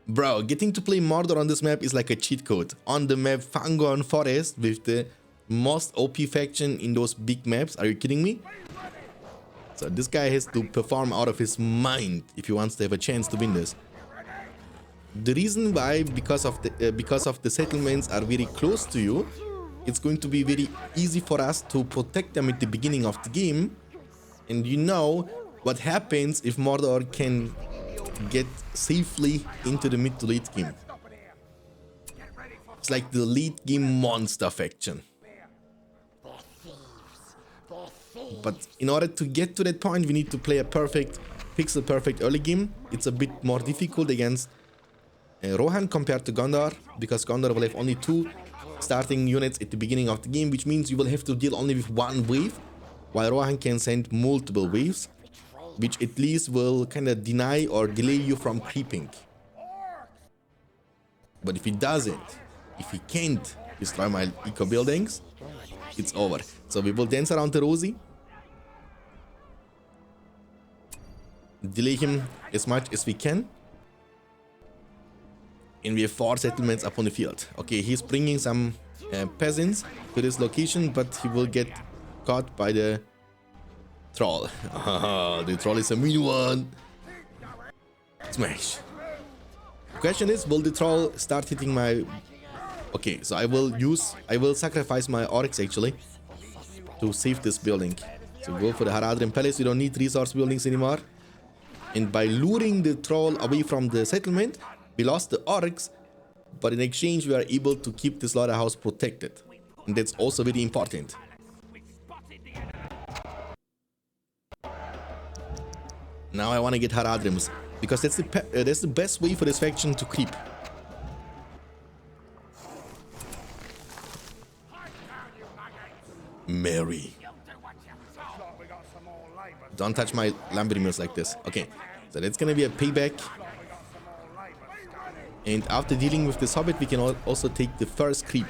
Bro, getting to play Mordor on this map is like a cheat code. On the map FANGORN Forest with the most OP faction in those big maps. Are you kidding me? So this guy has to perform out of his mind if he wants to have a chance to win this. The reason why, because of the settlements are very close to you, it's going to be very easy for us to protect them at the beginning of the game. And you know what happens if Mordor can get safely into the mid to late game. It's like the late game monster faction. But in order to get to that point, we need to play a perfect, pixel perfect early game. It's a bit more difficult against Rohan compared to Gondor, because Gondor will have only 2 starting units at the beginning of the game, which means you will have to deal only with 1 wave, while Rohan can send multiple waves, which at least will kind of deny or delay you from creeping. But if he doesn't, if he can't destroy my eco buildings, it's over. So we will dance around the Rosie, delay him as much as we can, and we have 4 settlements up on the field. Okay, he's bringing some peasants to this location, but he will get caught by the troll. The troll is a mean one. Smash. The question is, will the troll start hitting my... Okay, so I will sacrifice my orcs actually to save this building. So go for the Haradrim Palace. We don't need resource buildings anymore. And by luring the troll away from the settlement, we lost the orcs, but in exchange we are able to keep this slaughterhouse protected. And that's also very important. Now I want to get Haradrims, because that's the best way for this faction to creep. Mary. Don't touch my lumber mills like this. Okay, so that's gonna be a payback. And after dealing with this hobbit, we can also take the first creep,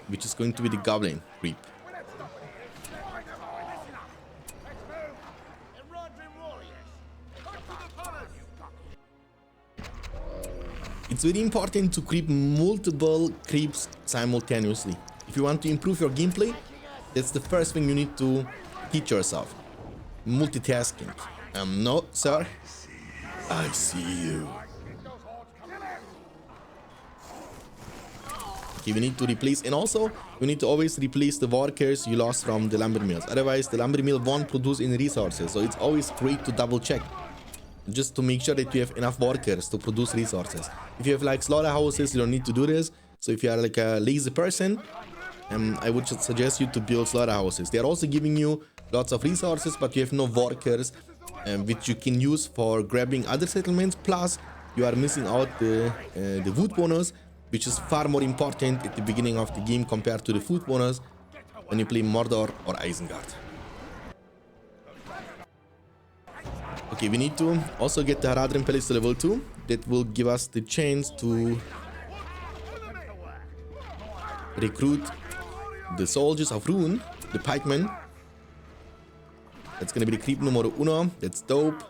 which is going to be the goblin creep. It's very important to creep multiple creeps simultaneously. If you want to improve your gameplay, that's the first thing you need to teach yourself. Multitasking. No, sir. I see you. Okay, we need to replace, and also you need to always replace the workers you lost from the lumber mills. Otherwise, the lumber mill won't produce any resources. So it's always great to double check, just to make sure that you have enough workers to produce resources. If you have like slaughterhouses, you don't need to do this. So if you are like a lazy person, I would just suggest you to build slaughterhouses. They are also giving you lots of resources, but you have no workers which you can use for grabbing other settlements. Plus, you are missing out the wood bonus, which is far more important at the beginning of the game compared to the food bonus when you play Mordor or Isengard. Okay, we need to also get the Haradrim Palace to level 2. That will give us the chance to recruit the soldiers of Rune, the pikemen. That's gonna be the creep numero 1. That's dope.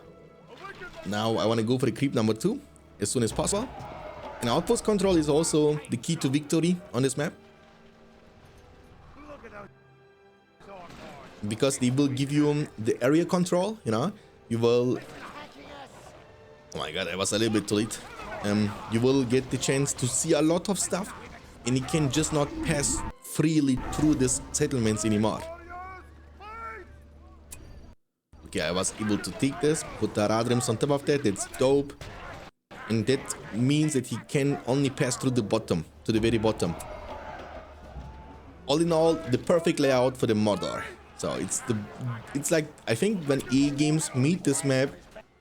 Now I want to go for the creep number 2 as soon as possible. And outpost control is also the key to victory on this map, because they will give you the area control, you know. You will... Oh my god, I was a little bit too late. You will get the chance to see a lot of stuff, and you can just not pass freely through these settlements anymore. Okay, I was able to take this, put the Haradrims on top of that. That's dope. And that means that he can only pass through the bottom, to the very bottom. All in all, the perfect layout for the Mordor. So it's like, I think when EA games meet this map,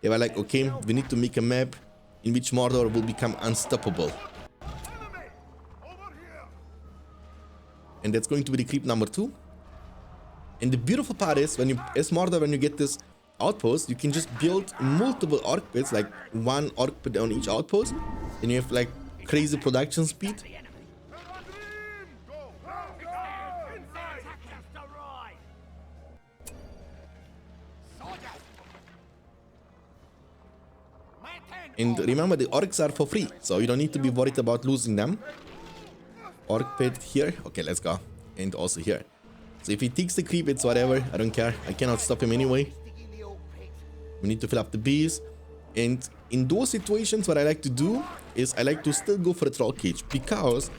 they were like, okay, we need to make a map in which Mordor will become unstoppable. And that's going to be the creep number 2. And the beautiful part is, when you, as Mordor, when you get this outpost, you can just build multiple orc pits, like 1 orc pit on each outpost, and you have like crazy production speed. And remember, the orcs are for free, so you don't need to be worried about losing them. Orc pit here. Okay, let's go. And also here. So if he takes the creep, it's whatever. I don't care. I cannot stop him anyway. We need to fill up the bees. And in those situations, what I like to do is I like to still go for a troll cage, because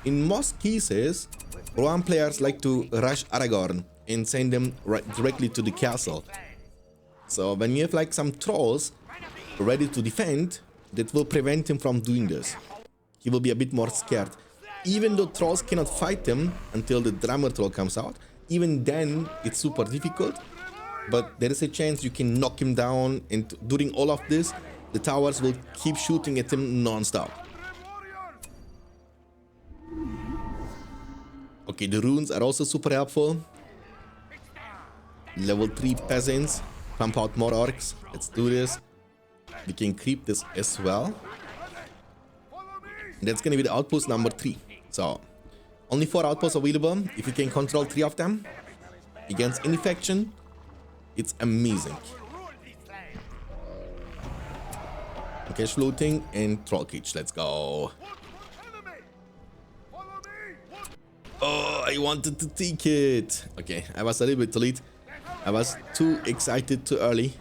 in most cases, Rohan players like to rush Aragorn and send them directly to the castle. So when you have like some trolls ready to defend, that will prevent him from doing this. He will be a bit more scared. Even though trolls cannot fight him until the drummer troll comes out, even then it's super difficult. But there is a chance you can knock him down, and during all of this, the towers will keep shooting at him non-stop. Okay, the runes are also super helpful. Level 3 peasants. Pump out more orcs. Let's do this. We can creep this as well. And that's gonna be the outpost number 3. So, only 4 outposts available. If you can control 3 of them against any faction, it's amazing. Okay, floating and troll cage. Let's go. Oh, I wanted to take it. Okay, I was a little bit too late. I was too excited too early.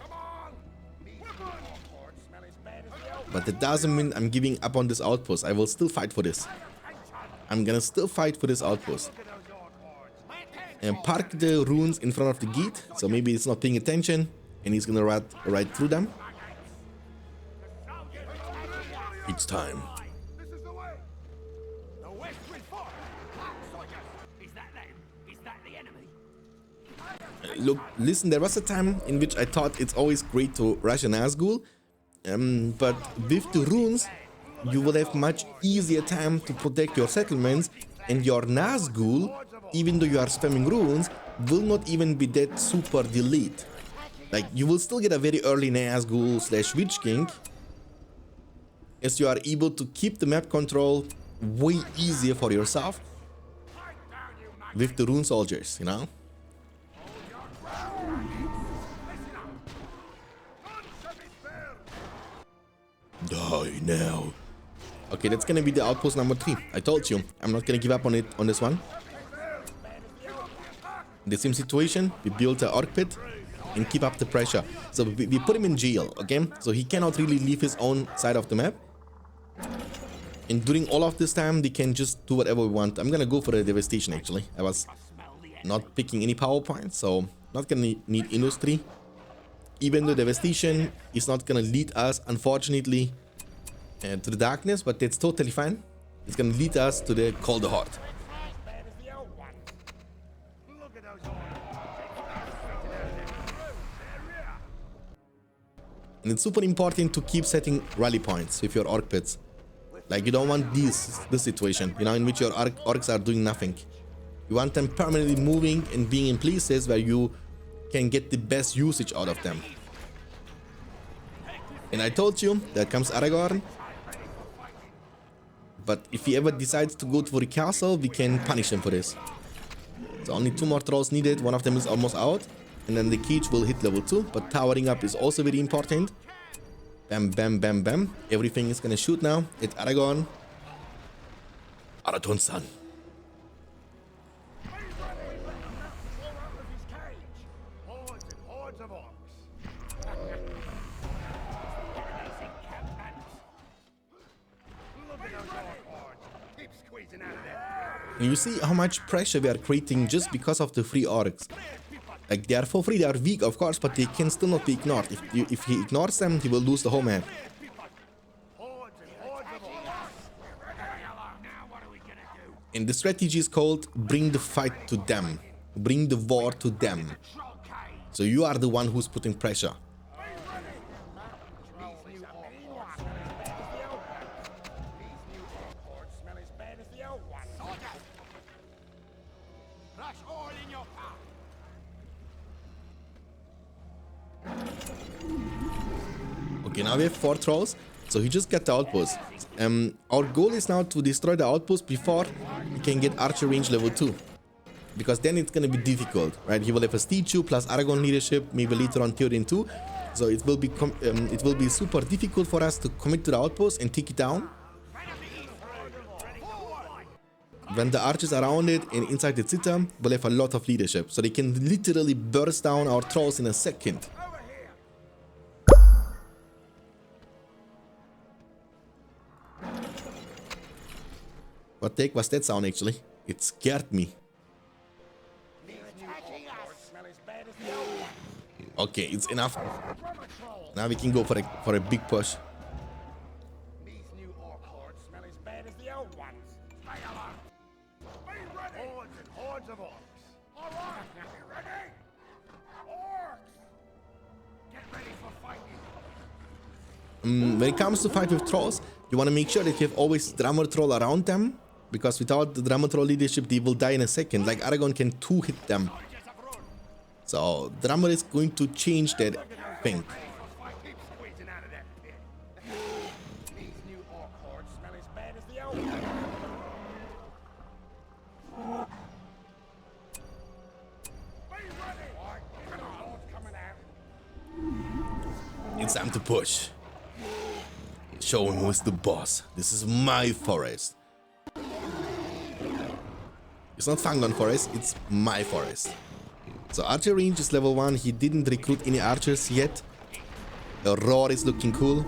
But that doesn't mean I'm giving up on this outpost. I will still fight for this. I'm gonna still fight for this outpost. And park the runes in front of the gate, so maybe it's not paying attention and he's gonna ride through them. It's time. Look, listen, there was a time in which I thought it's always great to rush an Nazgul, but with the runes, you will have much easier time to protect your settlements, and your Nazgul, even though you are spamming runes, will not even be that super delayed. Like, you will still get a very early Nazgul / Witch King, as you are able to keep the map control way easier for yourself with the rune soldiers, you know? Die now. Okay, that's gonna be the outpost number 3. I told you, I'm not gonna give up on it on this one. The same situation, we built an orc pit and keep up the pressure. So we put him in jail, okay? So he cannot really leave his own side of the map. And during all of this time, they can just do whatever we want. I'm gonna go for the devastation actually. I was not picking any power points, so not gonna need industry. Even though devastation is not gonna lead us, unfortunately, to the darkness, but that's totally fine. It's gonna lead us to the Cold Horde. And it's super important to keep setting rally points with your orc pits. Like, you don't want this situation, you know, in which your orcs are doing nothing. You want them permanently moving and being in places where you can get the best usage out of them. And I told you, there comes Aragorn. But if he ever decides to go to the castle, we can punish him for this. So only 2 more trolls needed, one of them is almost out. And then the cage will hit level 2, but towering up is also very important. Bam, bam, bam, bam. Everything is gonna shoot now. It's Aragorn. Arathorn's son. And you see how much pressure we are creating just because of the free orcs. Like, they are for free, they are weak of course, but they can still not be ignored. If he ignores them, he will lose the whole map. And the strategy is called bring the fight to them. Bring the war to them. So you are the one who's putting pressure. Okay, now we have 4 trolls, so he just got the outpost. Our goal is now to destroy the outpost before he can get archer range level 2. Because then it's gonna be difficult, right? He will have a statue plus Aragorn leadership, maybe later on Theoden too. So it will be super difficult for us to commit to the outpost and take it down when the archers around it and inside the citadel will have a lot of leadership, so they can literally burst down our trolls in a second. What the heck was that sound actually? It scared me. Okay, it's enough. Now we can go for a big push. These new orc hordes smell as bad as the old ones. Stay alert. Be ready. Hordes and hordes of orcs. All right, be ready. Orcs, get ready for fighting. When it comes to fight with trolls, you want to make sure that you have always drummer troll around them, because without the drummer troll leadership, they will die in a second. Like Aragorn can 2-hit them. So drummer is going to change that thing. It's time to push. Show him who's the boss. This is my forest. It's not FANGORN forest, it's my forest. So archer range is level 1. He didn't recruit any archers yet. The roar is looking cool.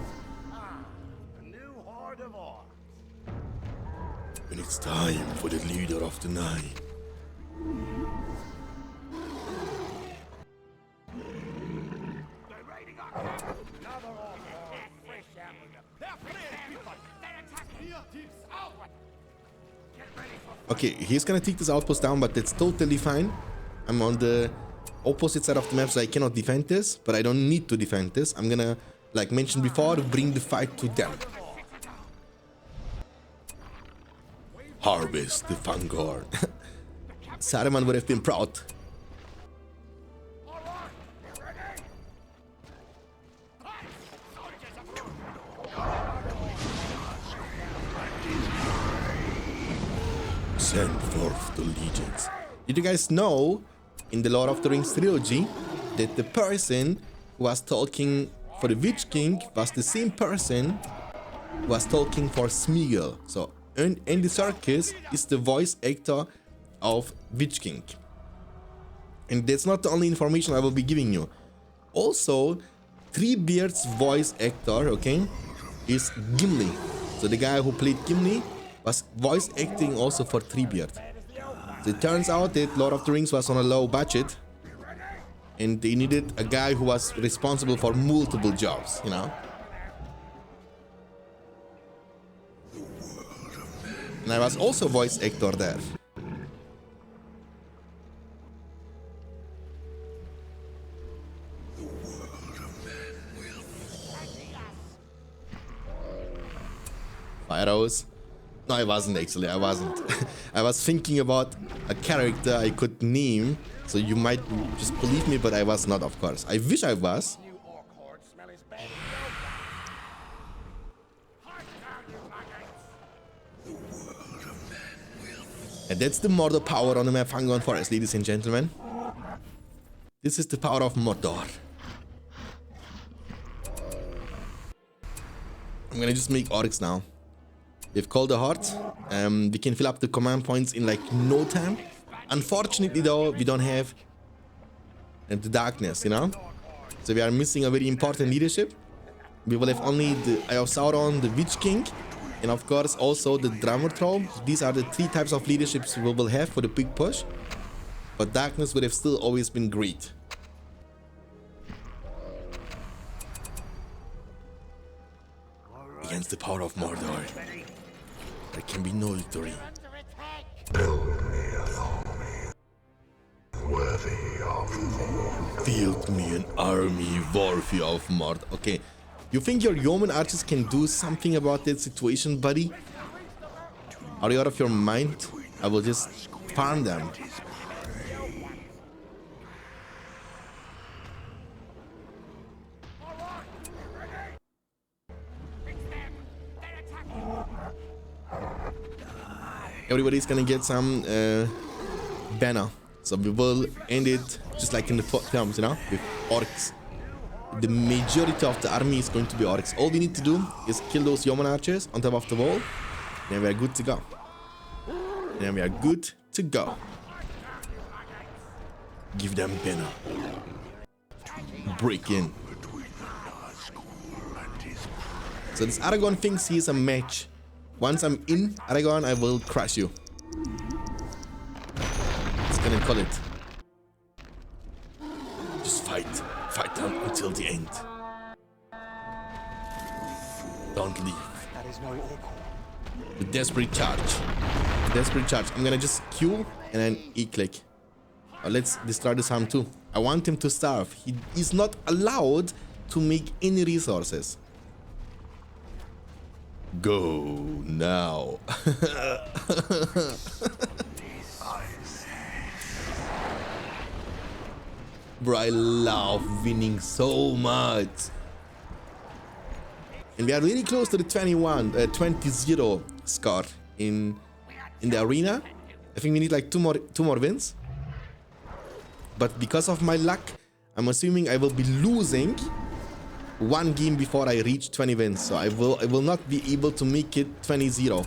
And it's time for the leader of the night. Okay, he's gonna take this outpost down, but that's totally fine. I'm on the opposite side of the map, so I cannot defend this, but I don't need to defend this. I'm gonna, like mentioned before, bring the fight to them. Harvest the FANGORN. Saruman would have been proud. Send forth the legions. Did you guys know, in the Lord of the Rings trilogy, that the person who was talking for the Witch King was the same person who was talking for Smeagol? So Andy Serkis is the voice actor of Witch King. And that's not the only information I will be giving you. Also, Treebeard's voice actor, okay, is Gimli. So the guy who played Gimli was voice acting also for Treebeard. So it turns out that Lord of the Rings was on a low budget and they needed a guy who was responsible for multiple jobs, you know. And I was also voice actor there. Fire arrows. No, I wasn't actually, I wasn't. I was thinking about a character I could name, so you might just believe me, but I was not, of course. I wish I was. And that's the Mordor power on the map FANGORN Forest, ladies and gentlemen. This is the power of Mordor. I'm gonna just make orcs now. We've called the heart. We can fill up the command points in like no time. Unfortunately though, we don't have the darkness, you know? So we are missing a very important leadership. We will have only the Eye of Sauron, the Witch King, and of course also the Drummer Troll. These are the 3 types of leaderships we will have for the big push. But darkness would have still always been great. Against the power of Mordor, there can be no victory. Build me an army worthy of Mordor. Okay, you think your yeoman archers can do something about that situation, buddy? Are you out of your mind? I will just farm them. Everybody's gonna get some banner, so we will end it just like in the films, you know, with orcs. the majority of the army is going to be orcs. All we need to do is kill those yeoman archers on top of the wall. Then we are good to go. Then we are good to go. Give them banner. Break in. So this Aragorn thinks he's a match. Once I'm in Aragorn, I will crush you. Let's gonna call it. Just fight. Fight on until the end. Don't leave. That is no orc. The desperate charge. Desperate charge. I'm gonna just Q and then E-click. Let's destroy this harm too. I want him to starve. He is not allowed to make any resources. Go now. Bro, I love winning so much. And we are really close to the 20-0 score in the arena. I think we need like two more wins. But because of my luck, I'm assuming I will be losing one game before I reach 20 wins. So I will not be able to make it 20-0.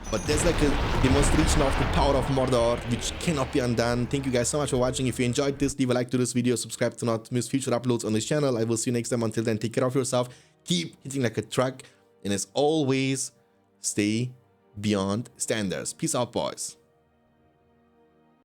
But there's like a demonstration of the power of Mordor, which cannot be undone. Thank you guys so much for watching. If you enjoyed this, leave a like to this video, subscribe to not miss future uploads on this channel. I will see you next time. Until then, take care of yourself, keep hitting like a truck, and as always, stay beyond standards. Peace out, boys.